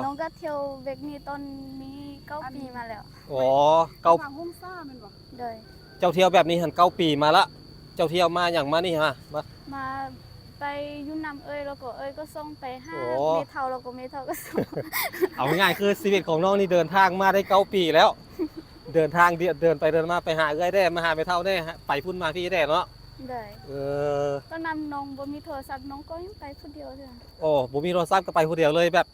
น้องก็เที่ยวเวกนี้ตอนนี้9 ปีมาแล้วอ๋อเก้าทางหุ้มซ่าแมันบ่โดย เจ้าเที่ยวแบบนี้หัน9 ปีมาละเจ้าเที่ยวมาอย่างมานี่ฮะมาไปยุ่นำแล้วก็ก็ส่งไปห้า โอ้ เมทัลแล้วก็เมทัลก็ส่ง เอาง่ายๆคือชีวิตของน้องนี่เดินทางมาได้9 ปีแล้ว เดินทางเดินไปเดินมาไปหาเอ้อยได้มาหาไปเท่าได้ไปพุ่นมาพี่ได้เนาะ โดย ตอนนั้นน้องบ่มีโทรศัพท์น้องก็ยังไปคนเดียวเท่านั้น โอ้บ่มีโทรศัพท์ก็ไปคนเดียวเลยแบบ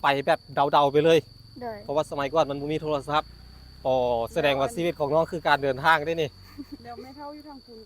ไปแบบเดาๆไปเลย โดย เพราะว่าสมัยก่อนมันบ่มีโทรศัพท์อ๋อแสดงว่าชีวิตของน้องคือการเดินทางได้นี่ เดี๋ยวไม่เท่าอยู่ทางคุณ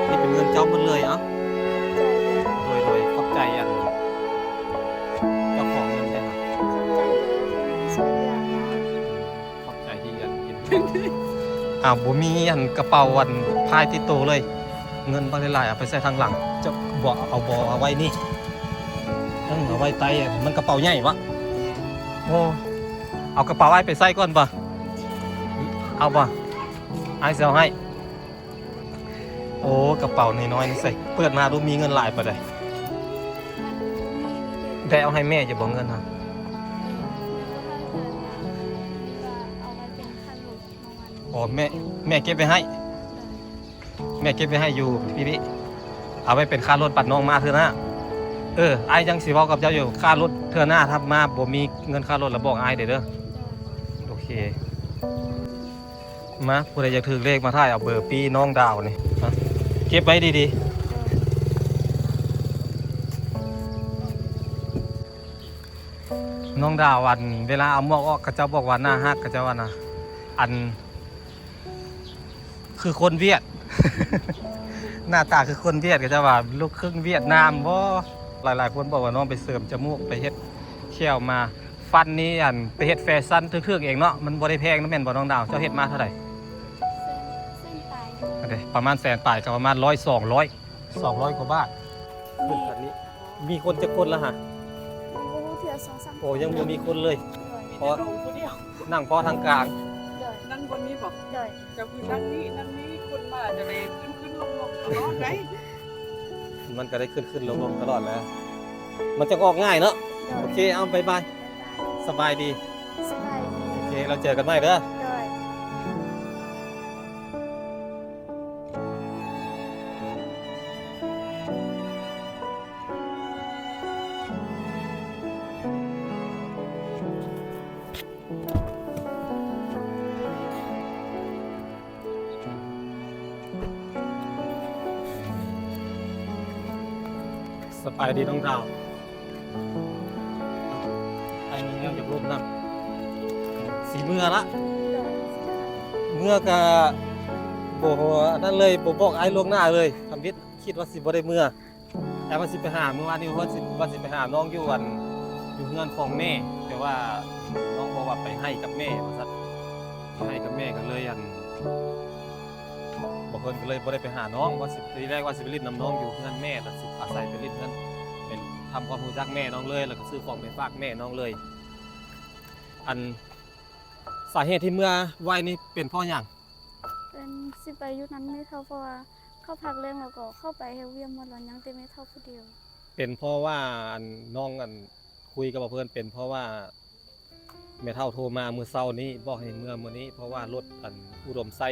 นี่เป็นเงินเจ้าหมดเลยเอ้า ใจเลย โดยขอบใจอันเจ้าของเงินได้ครับ ใจเลยที่สุดอย่าง ขอบใจที่อันกิน อ้าวบ่มีอันกระเป๋าอันพายติดตัวเลย เงินบ่ได้หลายเอาไปใส่ทางหลังจะบ่เอาไว้นี่เอาไว้ไตอะมันกระเป๋าใหญ่วะโอ้เอากระเป๋าไอ้ไปใส่ก่อนป่ะเอาป่ะไอ้เสียวให้โอ้กระเป๋าน้อยๆนี่ใส่เปิดมาดูมีเงินหลายปะเลยได้เอาให้แม่จะบอกเงินฮะ เอาไว้เป็นคันลูกน้องวัน อ๋อแม่เก็บไปให้ แม่เก็บไปให้อยู่พี่เอาไว้เป็นค่ารถปัดน้องมาเถอะนะไอ้ยังสิเว้ากับเจ้าอยู่ค่ารถเถอะหน้าถ้ามาบ่มีเงินค่ารถแล้วบอกไอ้เด้อโอเคมาผู้ใดอยากถือเลขมาถ่ายเอาเบอร์ปีน้องดาวนี่มาเก็บไว้ดีๆน้องดาวอันเวลาเอาหมวกออกก็เจ้าบอกว่าหน้าฮักก็เจ้าว่านะอันคือคนเวียด หน้าตาคือคนเวียดก็จะว่าลูกครึ่งเวียดนามบ่หลายๆคนบอกว่าน้องไปเสริมจมูกไปเฮ็ดเขี้ยวมาฟันนี้อันไปเฮ็ดแฟชั่นทึ่งๆเองเนาะมันบ่ได้แพงนะแม่นบ่น้องดาวเจ้าเฮ็ดมาเท่าไหร่ เส้นตาย อันใดประมาณ100,000ปลายก็ประมาณ100 200กว่าบาทขึ้นแบบนี้มีคนจะคนละฮะ บ่รู้เถื่อ2-3 โอ้ยังบ่มีคนเลย มีแต่ลงคนเดียว นั่งพอทางกลาง โดย นั่งคนนี้บอก โดย จะคือนั่งนี่คนมาจะได้ขึ้นลงตลอดไหน มันก็ได้ขึ้นลงตลอดแล้ว มันจะออกง่ายเนาะโอเคเอาบ๊ายบายสบายดี สบายดี โอเคเราเจอกันใหม่เด้อ โดย สบายดีน้องดาวไอ้นี่ยังจะรูปนำสีเมื่อละ โดย เมื่อกะโบนั่นเลยโบบอกไอ้ล่วงหน้าเลยคำวิทย์คิดว่าสิบ่ได้เมื่อแต่ว่าสิไปหาเมื่อวานนี้ว่าสิไปหาน้องอยู่วันอยู่เงินของแม่แต่ว่าน้องบอกว่าไปให้กับแม่ว่าซั่นไปให้กับแม่กันเลยบอกเพิ่นก็เลยบ่ได้ไปหาน้องว่าสิทีแรกว่าสิไปเล่นน้ำน้องอยู่เพื่อนแม่แล้วสิอาศัยไปเล่นเพื่อนเป็นทำความรู้จักแม่น้องเลยแล้วก็ซื้อของไปฝากแม่น้องเลย อันสาเหตุที่เมื่อไหวนี่เป็นเพราะหยัง เป็นสิไปยุคนั้นไม่เท่าเพราะว่าเข้าพักเรื่องแล้วก็เข้าไปเฮลเวียมหมดแล้วยังแต่ไม่เท่าผู้เดียว เป็นเพราะว่าอันน้องอันคุยกับเพื่อนเป็นเพราะว่าแม่เฒ่าโทรมามื้อเช้านี้บอกให้เมื่อมื้อนี้เพราะว่ารถอันอุดมไซ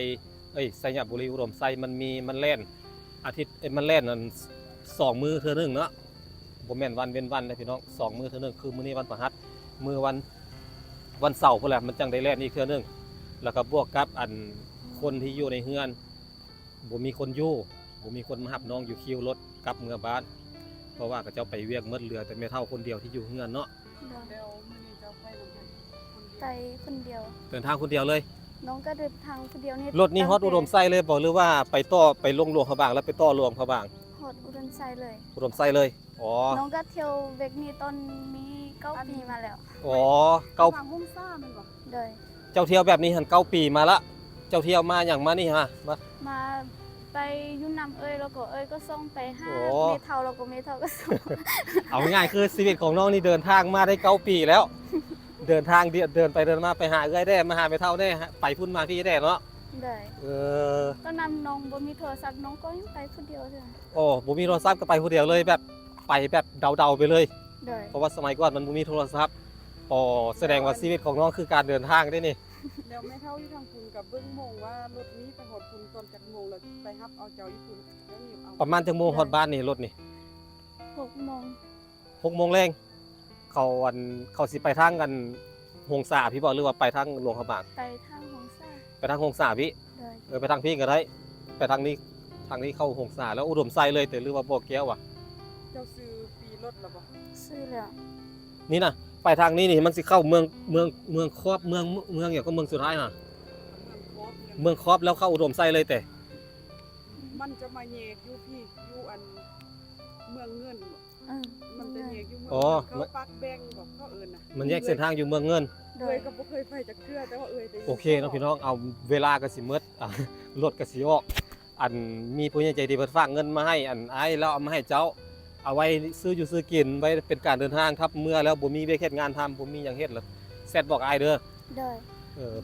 ไซยบุรีอุดมไซมันแล่นอาทิตย์มันแล่นอัน2 มื้อเทื่อนึงเนาะบ่แม่นวันเว้นวันนะพี่น้อง2 มื้อเทื่อนึงคือมื้อนี้วันพฤหัสมื้อวันเสาร์พุ่นแหละมันจังได้แล่นอีกเทื่อนึงแล้วก็บวกกับอันค คนที่อยู่ในเฮือนบ่มีคนอยู่บ่มีคนมารับน้องอยู่คิวรถกลับเมืองบ้านเพราะว่าเขาเจ้าไปเวียกหมดเรือแต่แม่เฒ่าคนเดียวที่อยู่เฮือนเนาะ โดย แล้วมื้อนี้เจ้าไปนำกันคนเดียว ไปคนเดียว เดินทางคนเดียวเลย น้องก็เดินทางคนเดียวนี่ รถนี้ฮอดอุดมไส้เลยบ่หรือว่าไปต่อไปลงหลวงพระบางแล้วไปต่อหลวงพระบาง ฮอดอุดมไซเลย อุดมไส้เลยอ๋อ น้องก็เที่ยวเวกนี้ตอนมี9 ปีมาแล้ว อ๋อเก้า ทางหุ้มซ่ามันบ่ โดย เจ้าเที่ยวแบบนี้หัน9 ปีมาละเจ้าเที่ยวมาอย่างมานี่ฮะมา มาไปยุ่นำแล้วก็ก็ส่งไปห้า โอ้ เมเท่าแล้วก็เมเท่าก็ส่ง เอาง่ายๆคือชีวิตของน้องนี่เดินทางมาได้9 ปีแล้ว เดินทางเดินไปเดินมาไปหาเอื้อยได้มาหาไปเท่าได้ฮะไปพุ่นมาพี่ได้เนาะ โดย เออ ตอนนั้นน้องบ่มีโทรศัพท์น้องก็ยังไปคนเดียวใช่ไหม โอ้บ่มีโทรศัพท์ก็ไปผู้เดียวเลยแบบไปแบบเดาๆไปเลย โดย เพราะว่าสมัยก่อนมันบ่มีโทรศัพท์อ๋อแสดงว่าชีวิตของน้องคือการเดินทางได้นี่ แล้วแม่เฒ่าอยู่ทางคุณกับเบิ่งโมงว่ารถนี้ไปฮอดคุณตอนจักโมงแล้วไปรับเอาเจ้าอยู่คุณแล้วนี่เอา ประมาณจังโมงฮอดบ้านนี่รถนี่ 6 โมง 6 โมงแรงเขาสิไปทางกันหงสาพี่บอกหรือว่าไปทางหลวงพระบาง ไปทางของซ่า ไปทางหงสาพี่ โดย ไปทางพี่ก็ได้ไปทางนี้เข้าหงสาแล้วอุดมไซเลยแต่หรือว่าบ่อแก้วอ่ะ เจ้าซื้อปีรถแล้วบ่ ซื้อแล้ว นี่นะไปทางนี้นี่มันสิเข้าเมืองครอบเมืองอย่างก็เมืองสุดท้ายน่ะ เมืองโคบเมืองครอบแล้วเข้าอุดมไซเลยแต่ มันจะมาแยกอยู่พี่อยู่อันเมืองเงินบ่ เออ มันจะแยกอยู่เมือง อ๋อ เขาปักแบงบ่เขาเอิ้นน่ะ มันแยกเส้นทางอยู่เมืองเงิน โด เอ้ ย ยก็บ่เคยไปจักเทื่อแต่ว่าเอ้ยได้ยิน โอเคเนาะพี่น้องเอาเวลาก็สิหมดอ่ะ รถก็สิออกอันมีผู้ใหญ่ใจดีเพิ่นฝากเงินมาให้อันอ้ายแล้วเอามาให้เจ้า เอาไว้ซื้ออยู่ซื้อกินไว้เป็นการเดินทางครับเมื่อแล้วบ่มีเวียกเฮ็ดงานทำบ่มีหยังเฮ็ดแล้วแซดบอกอ้ายเด้อ โดย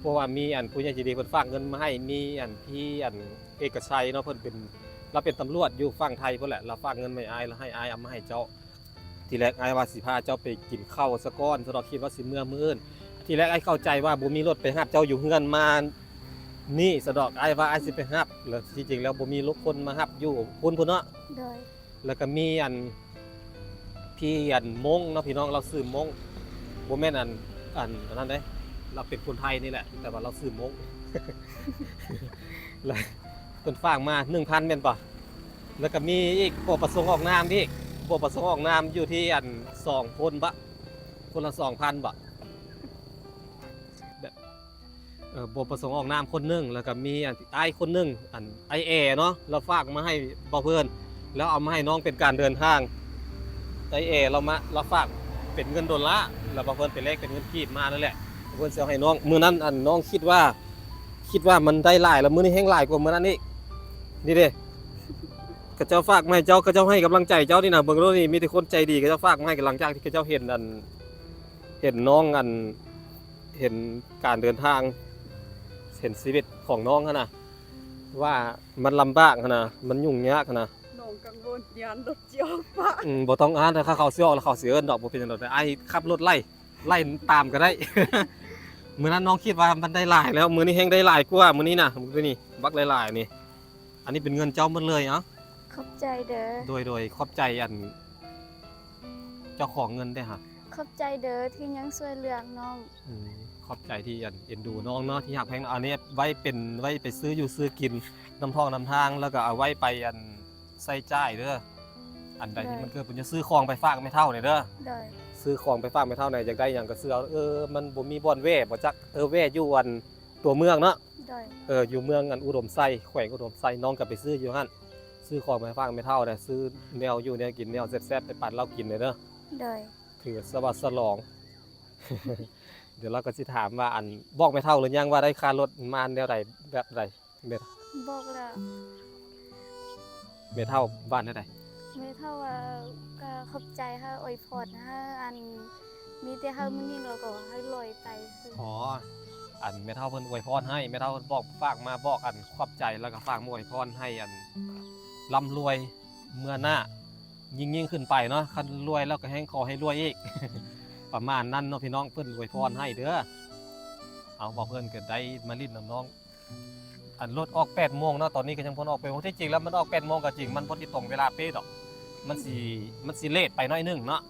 เพราะว่ามีอันผู้ใหญ่ใจดีเพิ่นฝากเงินมาให้มีอันพี่อันเอกชัยเนาะเพิ่นเป็นเราเป็นตำรวจอยู่ฝั่งไทยพุ่นแหละเราฝากเงินมาให้อ้ายแล้วให้อ้ายเอามาให้เจ้า ทีแรกอ้ายว่าสิพาเจ้าไปกินข้าวซะก่อนสะดอกคิดว่าสิมื้ออื่นทีแรกอ้ายเข้าใจว่าบ่มีรถไปรับเจ้าอยู่เฮือนมานี่สะดอกอ้ายว่าอ้ายสิไปรับแล้วที่จริงแล้วบ่มีรถคนมารับอยู่พุ่นเนาะ โดย แล้วก็มีอันพี่อันมงเนาะพี่น้องเราซื้อมงบ่แม่นอันนั้นเด้เราเป็นคนไทยนี่แหละแต่ว่าเราซื้อมง แล้วเพิ่นฝากมา 1,000 แม่นป่ะแล้วก็มีอีกพวกประสงค์ออกนามอีกพวกประสงค์ออกนามอยู่ที่อัน2คนบะคนละ 2,000บะแบบบประสงค์ออกนามคนหนึงแล้วก็มีอันไอคนหนึงอันไอแอเนาะเราฝากมาให้บ่เพิ่นแล้วเอามาให้น้องเป็นการเดินทางไอแอเราฝากเป็นเงินดอลลาร์แล้วบ่เพิ่นไปแลกเป็นเงินกีบมานั่นแหละเพิ่นสิเอาให้น้องมื้อนั้นอันน้องคิดว่ามันได้หลายแล้วมื้อนี้แฮงหลายกว่ามื้อนั้นอีกนี่เด้ก็เจ้าฝากมาให้เจ้าก็เจ้าให้กำลังใจเจ้านี่นะเบิ่งโลดนี่มีแต่คนใจดีก็เจ้าฝากมาให้หลังจากที่เจ้าเห็นน้องเห็นการเดินทางเห็นชีวิตของน้องหั่นน่ะว่ามันลำบากหั่นน่ะมันยุ่งยากหั่นน่ะ น้องกังวลยานรถเจียวปะ บ่ต้องอ่านถ้าเขาสิออกแล้วเขาสิเอิ้นดอกบ่เป็นจังได๋แต่ไอ้ขับรถไล่ตามก็ได้ มื้อนั้นน้องคิดว่ามันได้หลายแล้วมื้อนี้แฮงได้หลายกว่ามื้อนี้น่ะมื้อนี้บักหลายๆนี่อันนี้เป็นเงินเจ้าหมดเลยเอ้า ขอบใจเด้อ โดยขอบใจอันเจ้าของเงินได้ฮะ ขอบใจเด้อที่ยังช่วยเหลือน้อง ขอบใจที่อันเอ็นดูน้องเนาะที่หักแพงอันนี้ไว้ไปซื้ออยู่ซื้อกินน้ำทองน้ำทางแล้วก็เอาไว้ไปอันใส่จ่ายเด้ออันใดที่มันเกิดเป็นจะซื้อของไปฝากไม่เท่าเนี่ยเด้อ โดย ซื้อของไปฝากไม่เท่าไหนอยากได้อย่างก็ซื้อเอามันบ่มีบ่อนแว่บ่จักแว่อยู่อันตัวเมืองเนาะ โดย อยู่เมืองอันอุดมไส้แขวงอุดมไส้น้องก็ไปซื้ออยู่หั่นซื้อของไปฝากไม่เท่าเนี่ยซื้อแนวอยู่แนวกินแนวแซ่บๆไปปั่นเหล้ากินเลยเด้อ โดย ถือสวัสดิ์สลอง เดี๋ยวเราก็สิถามว่าอันบอกไม่เท่าหรือยังว่าได้ค่ารถมาแนวใดแบบใดเม็ด บอกแล้ว เท่าบ้านเท่าใด เมเท่าว่าก็ขอบใจค่ะอวยพรฮะอันมีแต่เฮามื้อนี้เราก็ให้ลอยไปคือ อ๋ออันเมเท่าเพิ่นอวยพรให้เมเท่าบอกฝากมาบอกอันขอบใจแล้วก็ฝากมาอวยพรให้อันร่ำรวยเมื่อหน้ายิ่งขึ้นไปเนาะคันรวยแล้วก็แฮงขอให้รวยอีก ประมาณนั้นเนาะพี่น้องเพิ่นอวยพรให้เด้อเอาบอกเพิ่นก็ได้มาลิ้นน้ำน้องอันรถออก8 โมงเนาะตอนนี้ก็ยังเพิ่นออกไปที่จริงแล้วมันออก8 โมงก็จริงมันบ่ได้ตรงเวลาเป๊ะดอกมันสิเลทไปหน่อยนึงเนาะ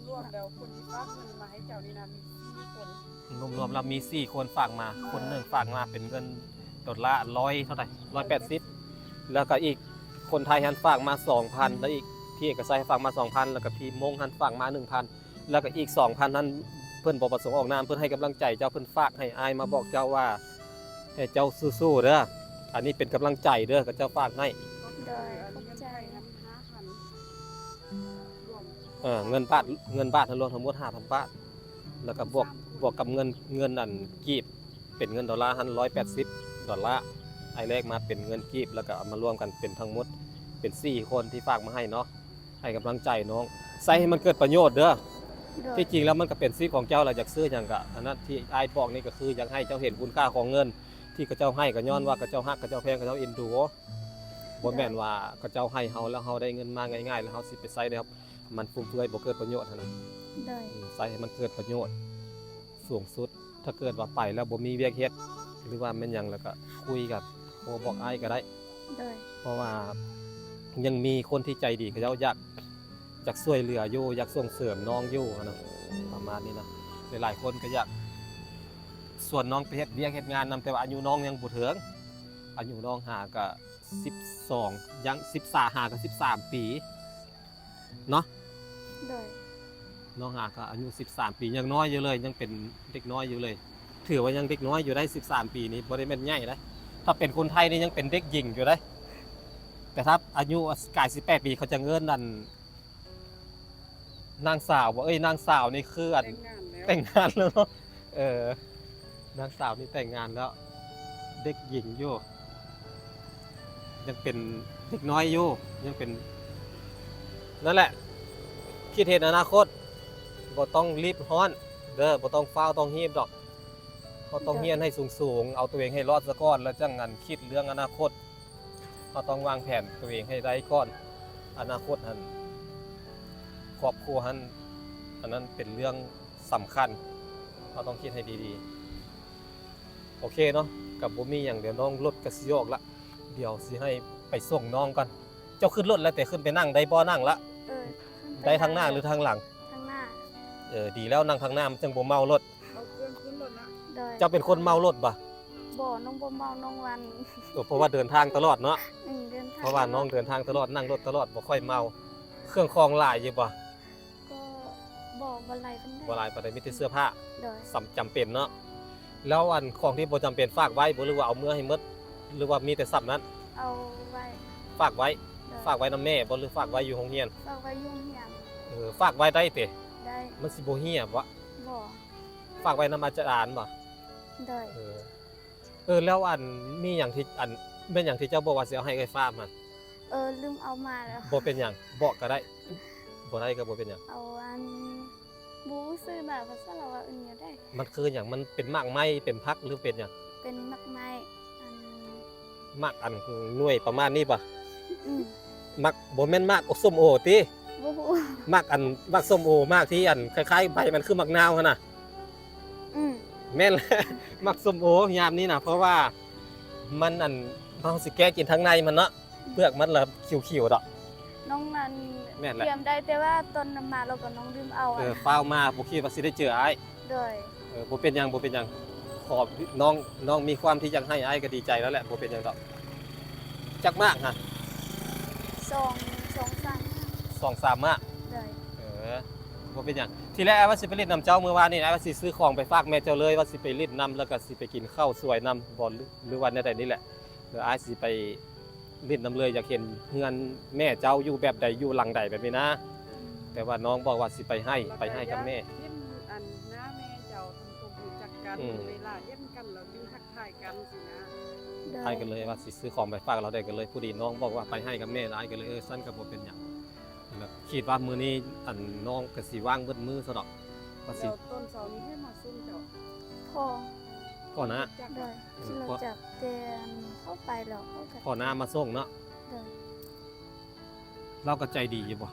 รวมๆแล้วคนที่ฝากเงินมาให้เจ้านี่นะมี4คน รวมๆแล้วมี4คนฝากมาคนหนึงฝากมาเป็นเงิน ดอลลาร์100เท่าไหร่180แล้วก็อีกคนไทยหันฝากมา 2,000 แล้วอีกพี่เอกชัยฝากมา 2,000 แล้วก็พี่มงหันฝากมา 1,000 แล้วก็อีก 2,000 นั้นเพิ่นบ่ประสงค์ออกนามเพิ่นให้กำลังใจเจ้าเพิ่นฝากให้อายมาบอกเจ้าว่าให้เจ้าสู้ๆเด้ออันนี้เป็นกำลังใจเด้อกับเจ้าฝากให้ โดยขอบใจ เงินไทย5,000รวมเงินบาททั้งรวมทั้งหมด 5,000 บาทแล้วก็บวกกับเงินอันกีบเป็นเงินดอลลาร์หัน180ดอลลาร์ไอ้แรกมาเป็นเงินกีบแล้วก็เอามารวมกันเป็นทั้งหมดเป็น4คนที่ฝากมาให้เนาะให้กำลังใจน้องใส่ให้มันเกิดประโยชน์เด้อ โดย ที่จริงแล้วมันก็เป็นสิทธิ์ของเจ้าแหละอยากซื้อหยังก็อันนั้นที่อ้ายบอกนี่ก็คืออยากให้เจ้าเห็นคุณค่าของเงิน ที่กระเจ้าให้ก็ย้อนว่ากระเจ้าฮักกระเจ้าแพงกระเจ้าเอ็นดูบ่แม่นว่ากระเจ้าให้เฮาแล้วเฮาได้เงินมาง่ายๆแล้วเฮาสิไปใช้ได้ครับมันฟุ่มเฟือยบ่เกิดประโยชน์หั่นน่ะ โดย ใช้ให้มันเกิดประโยชน์สูงสุดถ้าเกิดว่าไปแล้วบ่มีเวียกเฮ็ดหรือว่าแม่นหยังแล้วก็คุยกับโทรบอกอ้ายก็ได้ โดย เพราะว่ายังมีคนที่ใจดีเขาเจ้าอยากช่วยเหลืออยู่อยากส่งเสริมน้องอยู่นะประมาณนี้นะหลายๆคนก็อยากส่วนน้องไปเฮ็ดเวียกเฮ็ดงานนำแต่ว่าอายุน้องยังบ่ถึงอายุน้องหาก็12ยัง13หาก็13 ปีเนาะ โดย น้องหาก็อายุ13 ปียังน้อยอยู่เลยยังเป็นเด็กน้อยอยู่เลย ถือว่ายังเด็กน้อยอยู่ได้13 ปีนี้บ่ได้แม่นใหญ่นะถ้าเป็นคนไทยนี่ยังเป็นเด็กหญิงอยู่ได้แต่ถ้าอายุกาย18 ปีเขาจะเงินนั่นนางสาวบ่นางสาวนี่คืออัน แต่งงานแล้ว แต่งงานแล้วเนาะนางสาวนี่แต่งงานแล้ว เด็กหญิงอยู่ยังเป็นเด็กน้อยอยู่ยังเป็นนั่นแหละคิดเห็นอนาคตบ่ต้องรีบร้อนเด้อบ่ต้องฟ้าวต้องรีบดอกเขาต้องเฮียนให้สูงๆเอาตัวเองให้รอดซะก่อนแล้วจังงั้นคิดเรื่องอนาคตเขาต้องวางแผนตัวเองให้ได้ก่อนอนาคตหั่นครอบครัวหั่นอันนั้นเป็นเรื่องสำคัญเราต้องคิดให้ดีๆโอเคเนาะกับบ่มีอย่างเดี๋ยวน้องรถก็สิออกละเดี๋ยวสิให้ไปส่งน้องก่อนเจ้าขึ้นรถแล้วแต่ขึ้นไปนั่งได้บ่นั่งละ ขึ้นป ได้ทางหน้าหรือทางหลัง ทางหน้า ดีแล้วนั่งทางหน้ามันจังบ่เมารถ เอาเครื่องขึ้นรถนะ โดย เจ้าเป็นคนเมารถบ่ บ่น้องบ่เมาน้องวัน เพราะว่าเดินทางตลอดเนาะ เดินทาง เพราะว่าน้องเดินทางตลอดนั่งรถตลอดบ่ค่อยเมาเครื่องคองหลายอยู่บ่ ก็บอกบ่ไหลเพิ่น บ่หลายปานใดมีแต่เสื้อผ้า โดย จำเป็นเนาะแล้วอันของที่บ่จำเป็นฝากไว้บ่หรือว่าเอาเมื่อให้หมดหรือว่ามีแต่ซ้ำนั้น เอาไว้ ฝากไว้ โดย ฝากไว้นำแม่บ่หรือฝากไว้อยู่โรงเรียน ฝากไว้ยุ่งเหียน ฝากไว้ได้ติ ได้ มันสิบ่เหี่ยบ่ บ่ ฝากไว้นำอาจารย์บ่ โดย แล้วอันมีหยังที่อันเป็นหยังที่เจ้าบอกว่าสิเอาให้ไอ้ฟ้ามัน ลืมเอามาแล้ว บ่เป็นหยังบอกก็ได้บ่ได้ก็บ่เป็นหยัง เอาอันบูซื้อน่ะภาษาเราว่าอื่นอยู่ได้ มันคือหยังมันเป็นหมากไม้เป็นพักหรือเป็นหยัง เป็นมักไม้อัน หมากอันหน่วยประมาณนี้บ่ อืม หมากบ่แม่นหมากส้มโอติ บ่ฮู้ หมากอันหมากส้มโอหมากที่อันคล้ายๆใบมันคือหมากนาวหั่นน่ะ อืม แม่นแหละ หมากส้มโอยามนี้น่ะเพราะว่ามันอันเฮาสิแก้กินทางในมันเนาะเปลือกมันละเขียวๆดอก น้องนั้น แม่นแหละ เตรียมได้แต่ว่าตอนนำมาเราก็น้องลืมเอาอะ ฟ้าวมาบ่คิดว่าสิได้เจออ้าย โดย บ่เป็นหยังบ่เป็นหยังขอบน้องมีความที่อยากให้อ้ายก็ดีใจแล้วแหละบ่เป็นหยังดอกจักมากฮะ 2-3 2-3มาก โดย บ่เป็นหยังทีแรกอ้ายว่าสิไปเล่นน้ำเจ้ามื้อวานนี่อ้ายว่าสิซื้อของไปฝากแม่เจ้าเลยว่าสิไปเล่นน้ำแล้วก็สิไปกินข้าวสวยน้ำบ่หรือวันใดนี่แหละเดี๋ยวอ้ายสิไปเล่นน้ำเลยอยากเห็นเฮือนแม่เจ้าอยู่แบบใดอยู่หลังใดแบบนี้นะ แต่ว่าน้องบอกว่าสิไปให้กับแม่ เย็นอันหน้าแม่เจ้าทำตัวรู้จักกัน อืม เวลาเย็นกันแล้วจึงทักทายกันสินะ โดย ให้กันเลยว่าสิซื้อของไปฝากเราได้กันเลยผู้ดีน้องบอกว่าไปให้กับแม่ร้ายกันเลยสั้นกับบ่เป็นหยังแล้วคิดว่ามื้อนี้อันน้องก็สิว่างเบิดมื้อซะดอกว่าสิ เดี๋ยวต้นเสาร์นี้ให้มาซุ่มเจ้า พ่อ พ่อนะ จัก โดยที่เราจับเตียนเข้าไปแล้วเขาก็ พ่อน้ามาส่งเนาะ โดย เราก็ใจดีอยู่บ่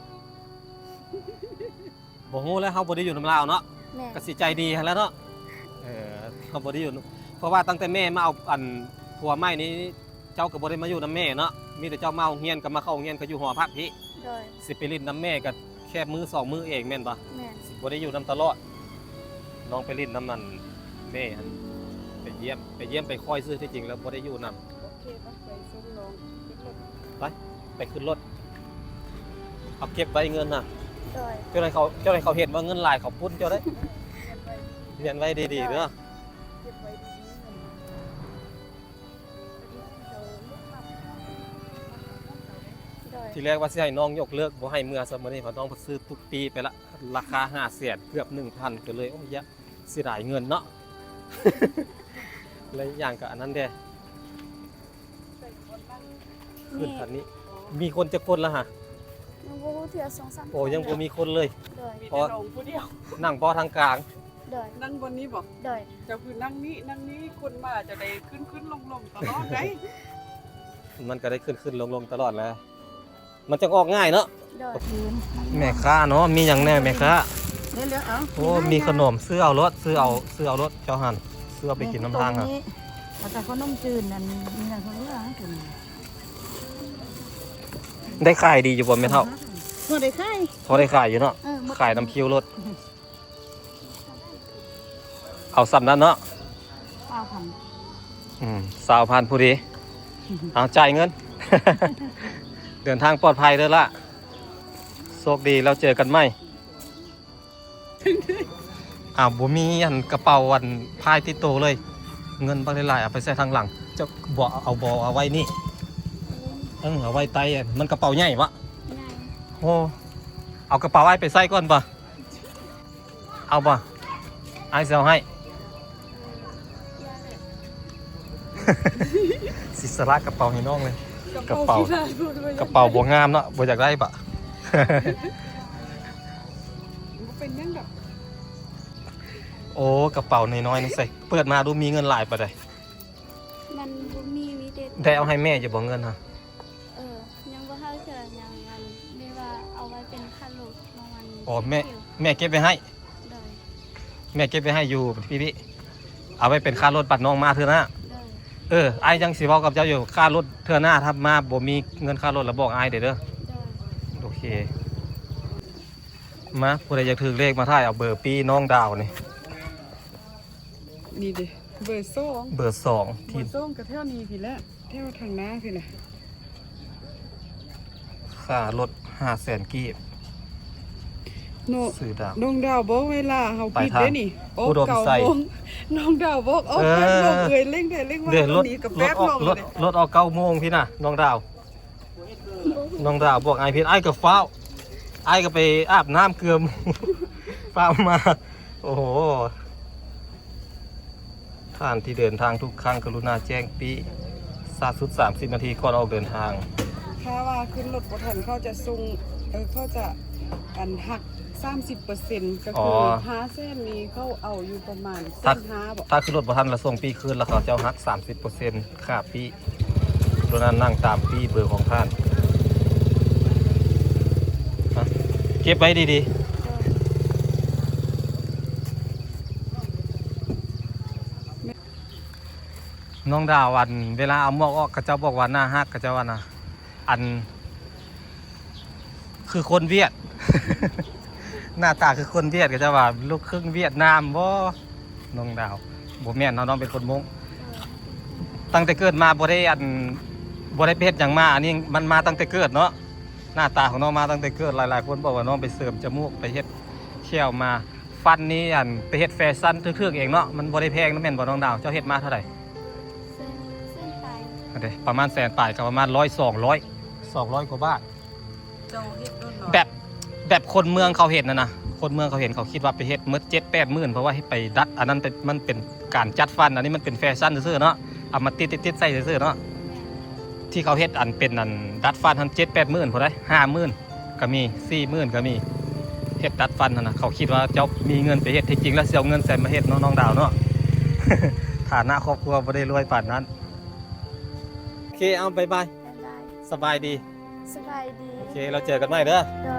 บ่ฮู้แล้วเฮาบ่ได้อยู่นำลาวเนาะ แม่ ก็สิใจดีหั้นแหล้วเนาะเฮาบ่ได้อยู่เพราะว่าตั้งแต่แม่มาเอาอันผัวใหม่นี้เจ้าก็บ่ได้มาอยู่นำแม่เนาะมีแต่เจ้ามาโรงเรียนก็มาเข้าโรงเรียนก็อยู่หอพักพี่ โดย สิไปเล่นนำแม่ก็แค่มื้อ2มื้อเองแม่นบ่ แม่ สิบ่ได้อยู่นำตลอดน้องไปเล่นนำมันแม่หั่นไป เยี่ยมไปคอยซื้อที่จริงแล้วบ่ได้อยู่นำ โอเคไปส่งน้องขึ้นรถ ไปขึ้นรถเอาเก็บไว้เงินน่ะ โดย เจ้าไหนเขาเห็นว่าเงินหลายเขาพุ่นเจ้าได้เรียนไว้ดีๆเด้อ เก็บไว้ดีๆเงินเราลูกหลับ โดย ทีแรกว่าสิให้น้องยกเลิกบ่ให้เมื่อซะมื้อนี้เพราะน้องซื้อทุกปีไปละราคา500,000เกือบ 1,000 ก็เลยโอ้ยะเสียดายเงินเนาะ เลยอย่างกับอันนั้นเด้ ใส่คนนั่ง ขึ้น นี่ คันนี้มีคนจะคนแล้วฮะ ยังบ่ฮู้เทื่อ2-3 โอ้ยังบ่มีคนเลย โดย มีแต่น้องผู้เดียว นั่งพอทางกลาง โดย นั่งบนนี้บอก โดย จะคือนั่งนี้คนมาจะได้ขึ้นลงตลอดได้ มันก็ได้ขึ้นลงตลอดแล้ว มันจะออกง่ายเนาะ โดย แม่ค้าเนาะมีหยังแน่แม่ค้า เดี๋ยวเอา โอ้มีขนมซื้อเอารถซื้อเอารถเจ้าหันซื้อเอาไปกินน้ำทางอ่ะ เอาแต่ขนมจืดนั่นมีอะไรเขาเลือกให้กิน ได้ขายดีอยู่บ่แม่เท่า เมื่อได้ไข่ พอได้ขายอยู่เนาะ ขายน้ำคิวรถเอาสำนั้นเนาะ 9,000 20,000ผู้ดีเอาจ่ายเงิน เดินทางปลอดภัยเด้อล่ะโชคดีแล้วเจอกันใหม่ บ่มีอันกระเป๋าอันพายติดตัวเลย เงินบางหลายๆเอาไปใส่ทางหลังจะบ่เอาไว้นี่เอาไว้ไตอันมันกระเป๋าใหญ่วะ ง่าย โอ้เอากระเป๋าไอ้ไปใส่ก่อนป่ะเอาป่ะไอ้เซลให้ สิสละกระเป๋าให้น้องเลย กระเป๋า กระเป๋าบ่งามเนาะบ่อยากได้ปะ เป็นยังแบบ โอ้กระเป๋าน้อยๆนี่ใส่เปิดมาดูมีเงินหลายปะได้ มันบ่มีเด็ด ได้เอาให้แม่จะบ่เงินฮะ ยังบ่เฮาเทื่อยังมันมีว่าเอาไว้เป็นค่าลูกประมาณ อ๋อแม่เก็บไว้ให้ โดย แม่เก็บไว้ให้อยู่พี่เอาไว้เป็นค่ารถบัตรน้องมาเถอะนะ โดย ไอ้ยังสิเว้ากับเจ้าอยู่ค่ารถเทื่อหน้าถ้ามาบ่มีเงินค่ารถแล้วบอกไอ้เด้อ โดย โอเคมาผู้ใดอยากถือเลขมาถ่ายเอาเบอร์ปีน้องดาวนี่ นี่ดิเบอร์สอง เบอร์2 เบ ที่ อร์ส้มกับเท่านี้พี่แล้วเท่าทางหน้าพี่นะ ค่ารถ500,000กีบ โน ซื้อดาว น้องดาวบอกเวลาเขาผิด ไปทาง ได้นี่โอ้ อุดม เก่า ใส่ โมงน้องดาวบอกโอ้ เออ แป๊บลงเอ่ยเร่งได้เร่งว่า เดี๋ยวรถ นี้กับ ร แป๊ ถ บ ออ ล ก ง ร เล ถ ย รถออก9 โมงพี่น่ะน้องดาวน้องดาวบอกไอ้พี่ไอ้กับฟ้าวไอ้ก็ไปอาบน้ำเกลือหมู ฟ้าวมาโอ้โหท่านที่เดินทางทุกครั้งกรุณาแจ้งปีซาสุด30 นาทีก่อนออกเดินทาง ถ้าว่าขึ้นรถบ่ทันเขาจะส่งเขาจะอันหัก 30%ก็คือ5เส้นนี้เขาเอาอยู่ประมาณเส้น5บอก ถ้าขึ้นรถบ่ทันแล้วส่งปีคืนแล้วเขาจะเอาหัก 30%ค่าปีดังนั้นนั่งตามปีเบอร์ของท่านอ่ะเก็บไว้ดีๆน้องดาวอันเวลาเอาหมวกออกก็จะบอกว่าหน้าฮักก็จะว่านะอัน คือคนเวียด หน้าตาคือคนเวียดก็จะว่าลูกครึ่งเวียดนามบ่น้องดาวบ่แม่นเนาะน้องเป็นคนมงตั้งแต่เกิดมาบ่ได้ไปเฮ็ดหยังมาอันนี้มันมาตั้งแต่เกิดเนาะหน้าตาของน้องมาตั้งแต่เกิดหลายๆคนบอกว่าน้องไปเสริมจมูกไปเฮ็ดเขี้ยวมาฟันนี้ไปเฮ็ดแฟชั่นทึกๆเองเนาะมันบ่ได้แพงนะแม่นบ่น้องดาวเจ้าเฮ็ดมาเท่าไหร่ เส้นไป อันเด้ประมาณ100,000ปลายก็ประมาณ200กว่าบาท เจ้าเฮ็ดรถเนาะ แบบคนเมืองเขาเห็นนะคนเมืองเขาเห็นเขาคิดว่าไปเฮ็ดมืด7-8 หมื่นเพราะว่าให้ไปดัดอันนั้นมันเป็นการจัดฟันอันนี้มันเป็นแฟชั่นซื่อๆเนาะเอามาติดใส่ซื่อๆเนาะ แม่ ที่เขาเฮ็ดอันเป็นอันดัดฟันทัน7-8 หมื่นพอได้50,000ก็มี40,000ก็มีเฮ็ดดัดฟันนั่นนะเขาคิดว่าเจ้ามีเงินไปเฮ็ดที่จริงแล้วสิเอาเงินใส่มาเฮ็ดเนาะน้องดาวเนาะ ฐานะครอบครัวบ่ได้รวยปานนั้นโอเคเอาบ๊ายบาย บ๊ายบาย สบายดี สบายดี โอเคเราเจอกันใหม่เด้อ โดย